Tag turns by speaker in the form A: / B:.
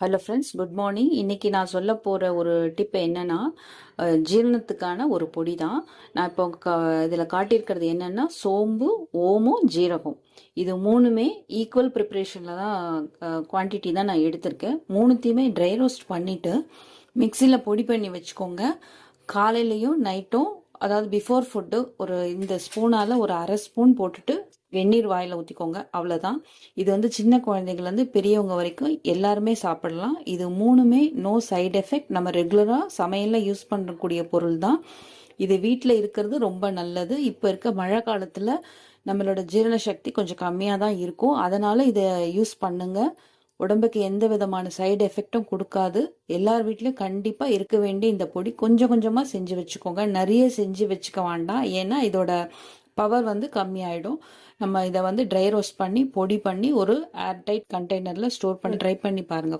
A: Hello friends, good morning. இன்னைக்கு நான் சொல்ல போகிற ஒரு டிப் என்னன்னா, ஜீரணத்துக்கான ஒரு பொடி தான். நான் இப்போ இதில் காட்டியிருக்கிறது என்னன்னா, சோம்பு, ஓமம், ஜீரகம். இது மூணுமே ஈக்குவல் ப்ரிப்ரேஷனில் தான், குவான்டிட்டி தான் நான் எடுத்திருக்கேன். மூணுத்தையுமே ட்ரை ரோஸ்ட் பண்ணிவிட்டு மிக்சியில் பொடி பண்ணி வச்சுக்கோங்க. காலையிலையும் நைட்டும், அதாவது பிஃபோர் ஃபுட்டு ஒரு இந்த ஸ்பூனால் ஒரு அரை ஸ்பூன் போட்டுட்டு வெந்நீர் வாயில் ஊற்றிக்கோங்க. அவ்வளோதான். இது வந்து சின்ன குழந்தைங்கள்லேருந்து பெரியவங்க வரைக்கும் எல்லாருமே சாப்பிடலாம். இது மூணுமே நோ சைடு எஃபெக்ட். நம்ம ரெகுலராக சமையலில் யூஸ் பண்ணக்கூடிய பொருள் தான். இது வீட்டில் இருக்கிறது ரொம்ப நல்லது. இப்போ இருக்க மழை காலத்தில் நம்மளோட ஜீரண சக்தி கொஞ்சம் கம்மியாக தான் இருக்கும். அதனால் இதை யூஸ் பண்ணுங்க. உடம்புக்கு எந்த விதமான சைடு எஃபெக்டும் கொடுக்காது. எல்லார் வீட்லேயும் கண்டிப்பாக இருக்க வேண்டிய இந்த பொடி கொஞ்சம் கொஞ்சமாக செஞ்சு வச்சுக்கோங்க. நிறைய செஞ்சு வச்சுக்க வேண்டாம். ஏன்னா இதோட பவர் வந்து கம்மியாயிடும். நம்ம இதை வந்து ட்ரை ரோஸ்ட் பண்ணி பொடி பண்ணி ஒரு ஏர்டைட் கண்டெய்னரில் ஸ்டோர் பண்ணி ட்ரை பண்ணி பாருங்கள்.